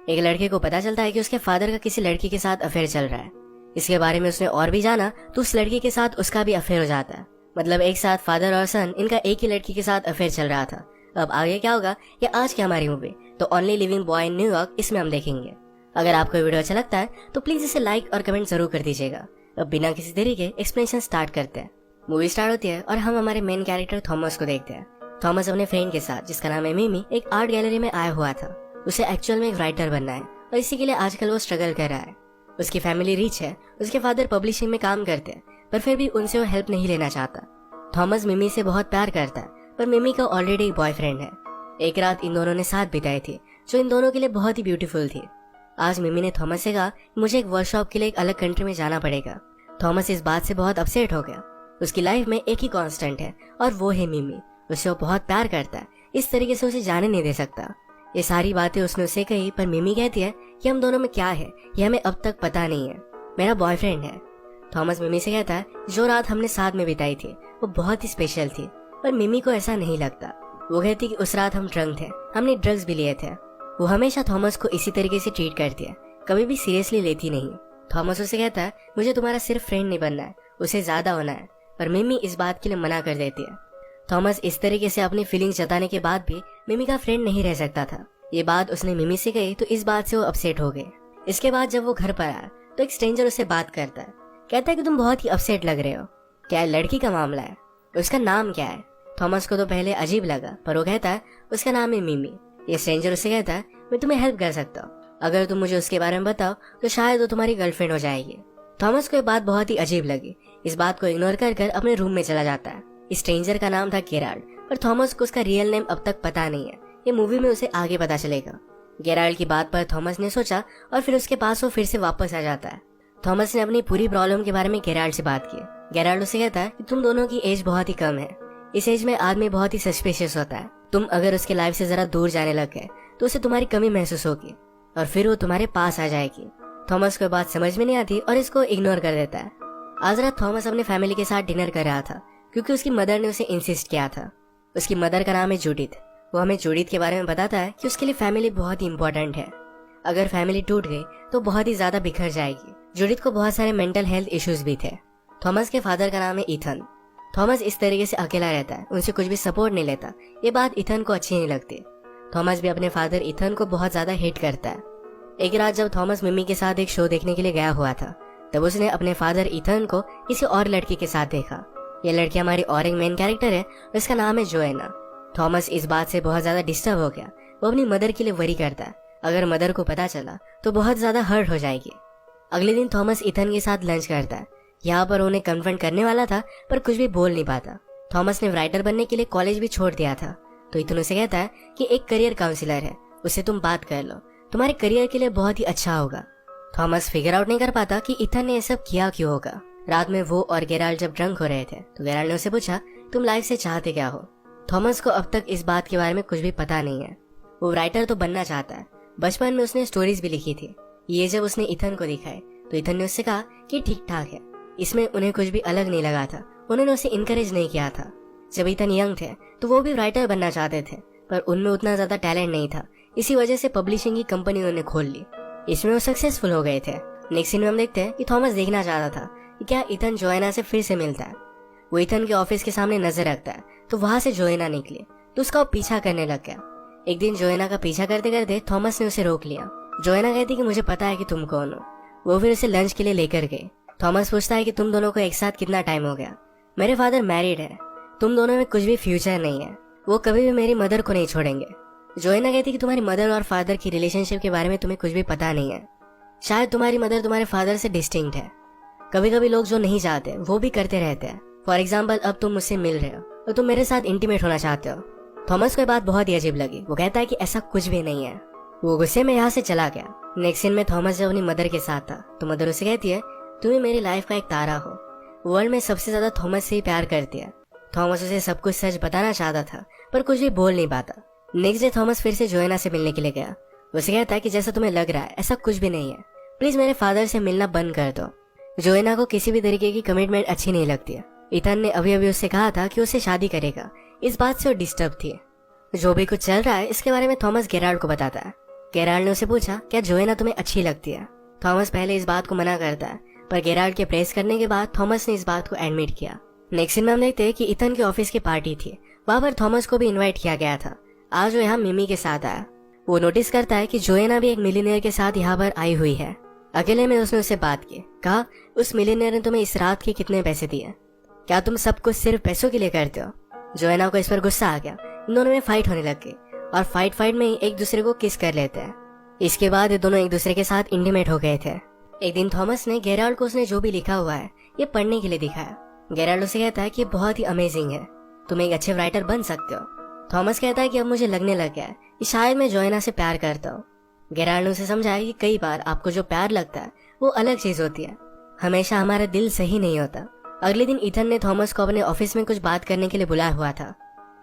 एक लड़के को पता चलता है कि उसके फादर का किसी लड़की के साथ अफेयर चल रहा है। इसके बारे में उसने और भी जाना तो उस लड़की के साथ उसका भी अफेयर हो जाता है। मतलब एक साथ फादर और सन, इनका एक ही लड़की के साथ अफेयर चल रहा था। अब आगे क्या होगा ये आज की हमारी मूवी तो only living boy in New York, इसमें हम देखेंगे। अगर आपको वीडियो अच्छा लगता है तो प्लीज इसे लाइक और कमेंट जरूर कर दीजिएगा। अब बिना किसी देरी के एक्सप्लेनेशन स्टार्ट करते हैं। मूवी स्टार्ट होती है और हम हमारे मेन कैरेक्टर थॉमस को देखते हैं। थॉमस अपने फ्रेंड के साथ, जिसका नाम है मिमी, एक आर्ट गैलरी में आया हुआ था। उसे एक्चुअल में एक राइटर बनना है और इसी के लिए आजकल वो स्ट्रगल कर रहा है। उसकी फैमिली रिच है, उसके फादर पब्लिशिंग में काम करते हैं, पर फिर भी उनसे वो हेल्प नहीं लेना चाहता। थॉमस मिमी से बहुत प्यार करता है, पर मिमी का ऑलरेडी एक बॉयफ्रेंड है। एक रात इन दोनों ने साथ बिताई थी जो इन दोनों के लिए बहुत ही ब्यूटीफुल थी। आज मिमी ने थॉमस से कहा मुझे एक वर्कशॉप के लिए एक अलग कंट्री में जाना पड़ेगा। थॉमस इस बात से बहुत अपसेट हो गया। उसकी लाइफ में एक ही कांस्टेंट है और वो है मिमी। उससे वो बहुत प्यार करता है, इस तरीके से उसे जाने नहीं दे सकता। ये सारी बातें उसने उसे कही, पर मिमी कहती है कि हम दोनों में क्या है ये हमें अब तक पता नहीं है, मेरा बॉयफ्रेंड है। थॉमस मिमी से कहता है जो रात हमने साथ में बिताई थी वो बहुत ही स्पेशल थी, पर मिमी को ऐसा नहीं लगता। वो कहती कि उस रात हम ड्रंक थे, हमने ड्रग्स भी लिए थे। वो हमेशा थॉमस को इसी तरीके से ट्रीट करती है, कभी भी सीरियसली लेती नहीं। थॉमस उसे कहता है मुझे तुम्हारा सिर्फ फ्रेंड नहीं बनना है, उसे ज्यादा होना है, पर मिमी इस बात के लिए मना कर देती है। थॉमस इस तरीके से अपनी फीलिंग्स जताने के बाद भी मिमी का फ्रेंड नहीं रह सकता था। ये बात उसने मिमी से कही तो इस बात से वो अपसेट हो गए। इसके बाद जब वो घर पर आया तो एक स्ट्रेंजर उससे बात करता है, कहता है कि तुम बहुत ही अपसेट लग रहे हो, क्या लड़की का मामला है, उसका नाम क्या है। थॉमस को तो पहले अजीब लगा, पर वो कहता है उसका नाम है मिमी। ये स्ट्रेंजर उससे कहता है मैं तुम्हें हेल्प कर सकता हूँ, अगर तुम मुझे उसके बारे में बताओ तो शायद वो तुम्हारी गर्लफ्रेंड हो जाएगी। थॉमस को ये बात बहुत ही अजीब लगी। इस बात को इग्नोर कर अपने रूम में चला जाता है। इस स्ट्रेंजर का नाम था गेराल्ड, पर थॉमस को उसका रियल नेम अब तक पता नहीं है। ये मूवी में उसे आगे पता चलेगा। गेराल्ड की बात पर थॉमस ने सोचा और फिर उसके पास वो फिर से वापस आ जाता है। थॉमस ने अपनी पूरी प्रॉब्लम के बारे में गेराल्ड से बात की। गेराल्ड उसे कहता है कि तुम दोनों की एज बहुत ही कम है, इस एज में आदमी बहुत ही सस्पिशियस होता है। तुम अगर उसके लाइफ से जरा दूर जाने लग गए तो उसे तुम्हारी कमी महसूस होगी और फिर वो तुम्हारे पास आ जाएगी। थॉमस को बात समझ में नहीं आती और इसको इग्नोर कर देता है। आज रात थॉमस अपने फैमिली के साथ डिनर कर रहा था क्योंकि उसकी मदर ने उसे इंसिस्ट किया था। उसकी मदर का नाम है जूडिथ। वो हमें जूडिथ के बारे में बताता है कि उसके लिए फैमिली बहुत ही इंपॉर्टेंट है। अगर फैमिली टूट गई तो बहुत ही ज्यादा बिखर जाएगी। जूडिथ को बहुत सारे मेंटल हेल्थ इश्यूज भी थे। थॉमस के फादर का नाम है ईथन। थॉमस इस तरीके से अकेला रहता है, उनसे कुछ भी सपोर्ट नहीं लेता। ये बात ईथन को अच्छी नहीं लगती। थॉमस भी अपने फादर ईथन को बहुत ज्यादा हेट करता है। एक रात जब थॉमस मिमी के साथ एक शो देखने के लिए गया हुआ था तब उसने अपने फादर ईथन को किसी और लड़की के साथ देखा। ये लड़की हमारी और एक मेन कैरेक्टर है, उसका नाम है जोएना। थॉमस इस बात से बहुत ज्यादा डिस्टर्ब हो गया। वो अपनी मदर के लिए वरी करता है, अगर मदर को पता चला तो बहुत ज्यादा हर्ट हो जाएगी। अगले दिन थॉमस ईथन के साथ लंच करता है। यहाँ पर उन्हें कन्फ्रंट करने वाला था पर कुछ भी बोल नहीं पाता। थॉमस ने राइटर बनने के लिए कॉलेज भी छोड़ दिया था तो ईथन उसे कहता है कि एक करियर काउंसलर है, उससे तुम बात कर लो, तुम्हारे करियर के लिए बहुत ही अच्छा होगा। थॉमस फिगर आउट नहीं कर पाता कि ईथन ने ये सब किया क्यों होगा। रात में वो और गेराल्ड जब ड्रंक हो रहे थे तो गेराल्ड ने उसे पूछा तुम लाइफ से चाहते क्या हो। थॉमस को अब तक इस बात के बारे में कुछ भी पता नहीं है। वो राइटर तो बनना चाहता है, बचपन में उसने स्टोरीज भी लिखी थी। ये जब उसने ईथन को दिखाए तो ईथन ने उससे कहा कि ठीक ठाक है। इसमें उन्हें कुछ भी अलग नहीं लगा था, उन्होंने उसे इनकरेज नहीं किया था। जब ईथन यंग थे तो वो भी राइटर बनना चाहते थे, पर उनमें उतना ज्यादा टैलेंट नहीं था। इसी वजह से पब्लिशिंग की कंपनी उन्होंने खोल ली। इसमें वो सक्सेसफुल हो गए थे। नेक्स्ट सीन में हम देखते हैं कि थॉमस देखना चाहता था कि क्या ईथन जोएना से फिर से मिलता है। वो ईथन के ऑफिस के सामने नजर रखता है तो वहां से जोएना निकली तो उसका वो पीछा करने लग गया। एक दिन जोएना का पीछा करते करते थॉमस ने उसे रोक लिया। जोएना कहती कि मुझे पता है कि तुम कौन हो। वो फिर उसे लंच के लिए लेकर गए। थॉमस पूछता है कि तुम दोनों को एक साथ कितना टाइम हो गया। मेरे फादर मैरिड है, तुम दोनों में कुछ भी फ्यूचर नहीं है, वो कभी भी मेरी मदर को नहीं छोड़ेंगे। जोएना कहती कि तुम्हारी मदर और फादर की रिलेशनशिप के बारे में तुम्हें कुछ भी पता नहीं है। शायद तुम्हारी मदर तुम्हारे फादर से डिस्टिंक्ट है। कभी कभी लोग जो नहीं चाहते वो भी करते रहते हैं। फॉर एग्जाम्पल अब तुम मुझसे मिल रहे हो और तुम मेरे साथ इंटीमेट होना चाहते हो। थॉमस को बात बहुत ही अजीब लगी। वो कहता है कि ऐसा कुछ भी नहीं है। वो गुस्से में यहाँ से चला गया। नेक्स्ट सीन में थॉमस जब अपनी मदर के साथ था तो मदर उसे कहती है तुम्हें मेरी लाइफ का एक तारा हो। वर्ल्ड में सबसे ज्यादा थॉमस से ही प्यार करती है। थॉमस उसे सब कुछ सच बताना चाहता था पर कुछ भी बोल नहीं पाता। नेक्स्ट डे थॉमस फिर से जोएना से मिलने के लिए गया। उसे कहता है कि जैसा तुम्हें लग रहा है ऐसा कुछ भी नहीं है, प्लीज मेरे फादर से मिलना बंद कर दो। जोएना को किसी भी तरीके की कमिटमेंट अच्छी नहीं लगती है। ईथन ने अभी अभी उससे कहा था कि उसे शादी करेगा, इस बात से वो डिस्टर्ब थी। जो भी कुछ चल रहा है इसके बारे में थॉमस गेराल्ड को बताता है। गेराल्ड ने उसे पूछा, क्या जोएना तुम्हें अच्छी लगती है? थॉमस पहले इस बात को मना करता है, पर गेराल्ड के प्रेस करने के बाद थॉमस ने इस बात को एडमिट किया। नेक्स्ट सीन में हम देखते हैं कि इथन के ऑफिस की पार्टी थी। वहां पर थॉमस को भी इनवाइट किया गया था। आज वो यहाँ मिमी के साथ आया। वो नोटिस करता है कि जोएना भी एक मिलीनियर के साथ यहाँ पर आई हुई है। अकेले में उसने उससे बात की। कहा, उस मिलीनियर ने तुम्हें इस रात के कितने पैसे दिए? क्या तुम सब कुछ सिर्फ पैसों के लिए करते हो? जोएना को इस पर गुस्सा आ गया। इन दोनों में फाइट होने लग गई और फाइट में ही एक दूसरे को किस कर लेते हैं। इसके बाद ये दोनों एक दूसरे के साथ इंटीमेट हो गए थे। एक दिन थॉमस ने गेराल्ड को उसने जो भी लिखा हुआ है ये पढ़ने के लिए दिखाया। गेराल्ड उसे कहता है कि बहुत ही अमेजिंग है, तुम एक अच्छे राइटर बन सकते हो। थॉमस कहता है कि अब मुझे लगने लग गया है कि शायद मैं जोएना से प्यार करता हूँ। गेराल्ड ने उसे समझाया कि कई बार आपको जो प्यार लगता है वो अलग चीज होती है, हमेशा हमारा दिल सही नहीं होता। अगले दिन इथन ने थॉमस को अपने ऑफिस में कुछ बात करने के लिए बुलाया हुआ था।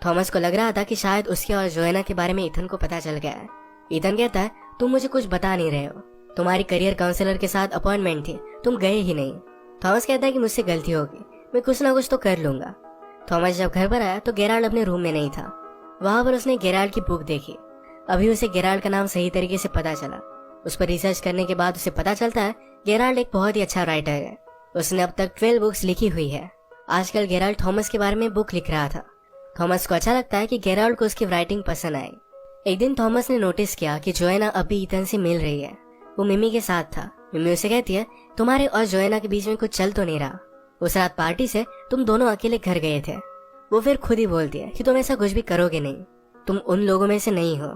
थॉमस को लग रहा था कि शायद उसके और जोएना के बारे में इथन को पता चल गया है। इथन कहता है, तुम मुझे कुछ बता नहीं रहे हो, तुम्हारी करियर काउंसलर के साथ अपॉइंटमेंट थी, तुम गए ही नहीं। थॉमस कहता है कि मुझसे गलती होगी, मैं कुछ ना कुछ तो कर लूंगा। थॉमस जब घर पर आया तो गेराल्ड अपने रूम में नहीं था। वहां पर उसने गेराल्ड की बुक देखी। अभी उसे गेराल्ड का नाम सही तरीके से पता चला। उस पर रिसर्च करने के बाद उसे पता चलता है गेराल्ड एक बहुत ही अच्छा राइटर है। उसने अब तक 12 बुक्स लिखी हुई है। आजकल गेराल्ड थॉमस के बारे में बुक लिख रहा था। थॉमस को अच्छा लगता है कि गेराल्ड को उसकी राइटिंग पसंद आई। एक दिन थॉमस ने नोटिस किया कि जोएना अभी इथन से मिल रही है। वो मिमी के साथ था। मिमी उसे कहती है, तुम्हारे और जोएना के बीच में कुछ चल तो नहीं रहा? उस रात पार्टी से तुम दोनों अकेले घर गए थे। वो फिर खुद ही बोलती है कि तुम ऐसा कुछ भी करोगे नहीं, तुम उन लोगों में से नहीं हो।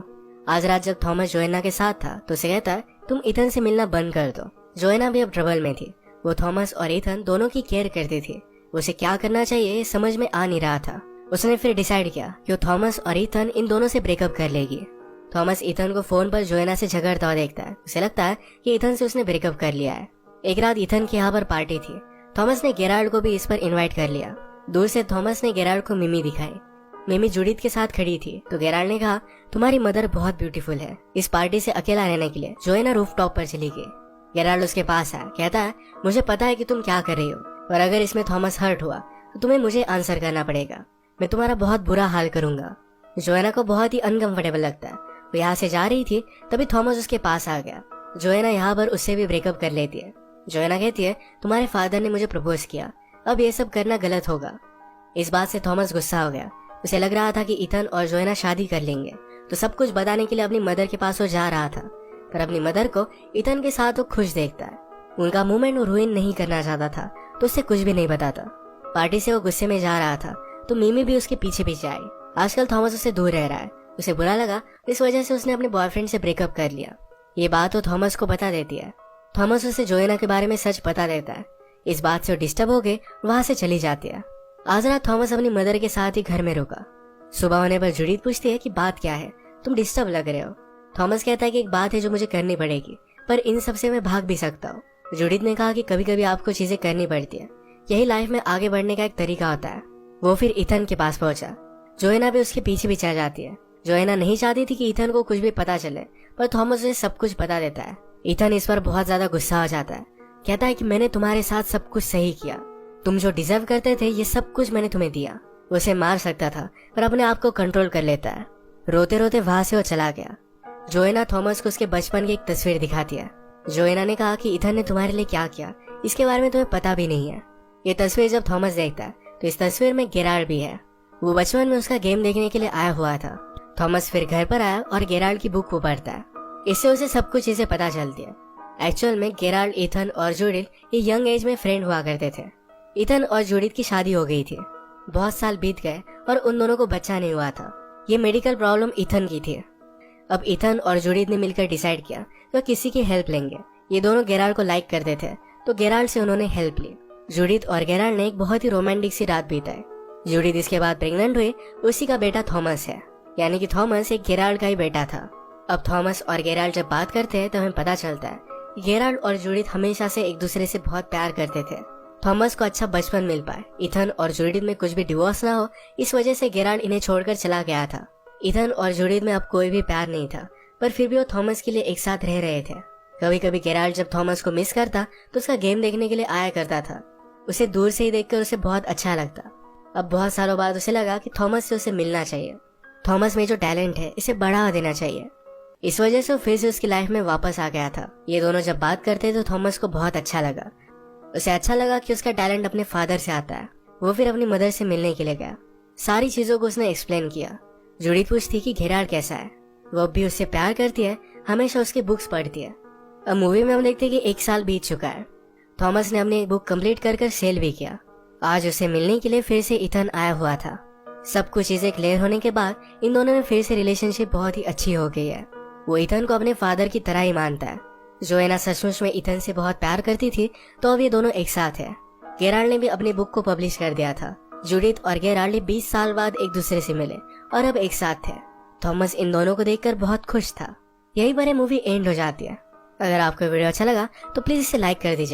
आज रात जब थॉमस जोएना के साथ था तो उसे कहता है, तुम इथन से मिलना बंद कर दो। जोएना भी अब ट्रबल में थी। वो थॉमस और इथन दोनों की केयर करती थी। उसे क्या करना चाहिए ये समझ में आ नहीं रहा था। उसने फिर डिसाइड किया कि वो थॉमस और इथन इन दोनों से ब्रेकअप कर लेगी। थॉमस इथन को फोन पर जोएना से झगड़ता हुआ देखता है। उसे लगता है कि इथन से उसने ब्रेकअप कर लिया है। एक रात इथन के यहाँ पर पार्टी थी। थॉमस ने गेराल्ड को भी इस पर इनवाइट कर लिया। दूर से थॉमस ने गेराल्ड को मिमी दिखाई। मिमी जूडिथ के साथ खड़ी थी तो गेराल्ड ने कहा, तुम्हारी मदर बहुत ब्यूटीफुल है। इस पार्टी से अकेला रहने के लिए जोएना रूफटॉप पर चली गई। गेराल्ड उसके पास आया। कहता है, मुझे पता है कि तुम क्या कर रही हो, पर अगर इसमें थॉमस हर्ट हुआ तो तुम्हें मुझे आंसर करना पड़ेगा। मैं तुम्हारा बहुत बुरा हाल करूंगा। जोएना को बहुत ही अनकंफर्टेबल लगता है। वो यहाँ से जा रही थी तभी थॉमस उसके पास आ गया। जोएना यहाँ पर उससे भी ब्रेकअप कर लेती है। जोएना कहती है, तुम्हारे फादर ने मुझे प्रपोज किया, अब ये सब करना गलत होगा। इस बात से थॉमस गुस्सा हो गया। उसे लग रहा था कि इथन और जोएना शादी कर लेंगे, तो सब कुछ बताने के लिए अपनी मदर के पास वो जा रहा था। पर अपनी मदर को इथन के साथ वो खुश देखता है। उनका मूवमेंट वो रुइन नहीं करना चाहता था तो उससे कुछ भी नहीं बताता। पार्टी से वो गुस्से में जा रहा था तो मिमी भी उसके पीछे पीछे आई। आजकल थॉमस उससे दूर रह रहा है। उसे बुरा लगा, इस वजह से उसने अपने बॉयफ्रेंड से ब्रेकअप कर लिया। ये बात वो थॉमस को बता देती है। थॉमस उसे जोएना के बारे में सच बता देता है। इस बात से वो डिस्टर्ब हो गए, वहां से चली जाती है। आज रात थॉमस अपनी मदर के साथ ही घर में रुका। सुबह होने पर जूडिथ पूछती है कि बात क्या है, तुम डिस्टर्ब लग रहे हो। थॉमस कहता है कि एक बात है जो मुझे करनी पड़ेगी, पर इन सब से मैं भाग भी सकता हूँ। जूडिथ ने कहा कि कभी कभी आपको चीजें करनी पड़ती है, यही लाइफ में आगे बढ़ने का एक तरीका होता है। वो फिर इथन के पास पहुंचा। जोएना भी उसके पीछे पीछे जाती है। जोएना नहीं चाहती थी कि इथन को कुछ भी पता चले, पर थॉमस उसे सब कुछ बता देता है। इथन इस पर बहुत ज्यादा गुस्सा हो जाता है। कहता है कि मैंने तुम्हारे साथ सब कुछ सही किया, तुम जो डिजर्व करते थे ये सब कुछ मैंने तुम्हें दिया। उसे मार सकता था पर अपने आप को कंट्रोल कर लेता है। रोते रोते वहां से वो चला गया। जोएना थॉमस को उसके बचपन की एक तस्वीर दिखाती है। जोएना ने कहा कि इथन ने तुम्हारे लिए क्या किया इसके बारे में तुम्हें पता भी नहीं है। ये तस्वीर जब थॉमस देखता है तो इस तस्वीर में गेराल्ड भी है। वो बचपन में उसका गेम देखने के लिए आया हुआ था। थॉमस फिर घर पर आया और गेराल्ड की बुक को पढ़ता है। इससे उसे सब कुछ चीजें पता चलती है। एक्चुअल में गेराल्ड, इथन और जूडिथ ये यंग एज में फ्रेंड हुआ करते थे। इथन और जूडिथ की शादी हो गई थी। बहुत साल बीत गए और उन दोनों को बच्चा नहीं हुआ था। ये मेडिकल प्रॉब्लम इथन की थी। अब इथन और जूडिथ ने मिलकर डिसाइड किया कि वो किसी की हेल्प लेंगे। ये दोनों गेराल्ड को लाइक करते थे तो गेराल्ड से उन्होंने हेल्प ली। जूडिथ और गेराल्ड ने एक बहुत ही रोमांटिक सी रात बिताई। जूडिथ इसके बाद प्रेग्नेंट हुई। उसी का बेटा थॉमस है, यानी कि थॉमस एक गेराल्ड का ही बेटा था। अब थॉमस और गेराल्ड जब बात करते हैं तो हमें पता चलता है कि गेराल्ड और जूडिथ हमेशा से एक दूसरे से बहुत प्यार करते थे। थॉमस को अच्छा बचपन मिल पाए। इथन और जूडिथ में कुछ भी डिवोर्स ना हो, इस वजह से गेराल्ड इन्हें छोड़कर चला गया था। इथन और जूडिथ में अब कोई भी प्यार नहीं था, पर फिर भी वो थॉमस के लिए एक साथ रह रहे थे। कभी कभी गेराल्ड जब थॉमस को मिस करता तो उसका गेम देखने के लिए आया करता था। उसे दूर से ही देखकर उसे बहुत अच्छा लगता। अब बहुत सालों बाद उसे लगा कि थॉमस से उसे मिलना चाहिए। थॉमस में जो टैलेंट है इसे बढ़ावा देना चाहिए। इस वजह से वो फिर से उसकी लाइफ में वापस आ गया था। ये दोनों जब बात करते तो थॉमस को बहुत अच्छा लगा। उसे अच्छा लगा कि उसका टैलेंट अपने फादर से आता है। वो फिर अपनी मदर से मिलने के लिए गया। सारी चीजों को उसने एक्सप्लेन किया। जूडिथ पूछती कि गेरार्ड कैसा है। वो अब भी उससे प्यार करती है, हमेशा उसकी बुक्स पढ़ती है। अब मूवी में हम देखते हैं कि 1 साल बीत चुका है। थॉमस ने अपनी बुक कंप्लीट कर सेल भी किया। आज उसे मिलने के लिए फिर से इथन आया हुआ था। सब कुछ चीजें क्लियर होने के बाद इन दोनों में फिर से रिलेशनशिप बहुत ही अच्छी हो गई है। वो इथन को अपने फादर की तरह ही मानता है। जोएना सचमुच में इथन से बहुत प्यार करती थी, तो अब ये दोनों एक साथ है। गेराल्ड ने भी अपनी बुक को पब्लिश कर दिया था। जूडिथ और गेराल्ड 20 साल बाद एक दूसरे से मिले और अब एक साथ थे। थॉमस इन दोनों को देखकर बहुत खुश था। यही पर मूवी एंड हो जाती है। अगर आपको वीडियो अच्छा लगा तो प्लीज इसे लाइक कर दीजिए।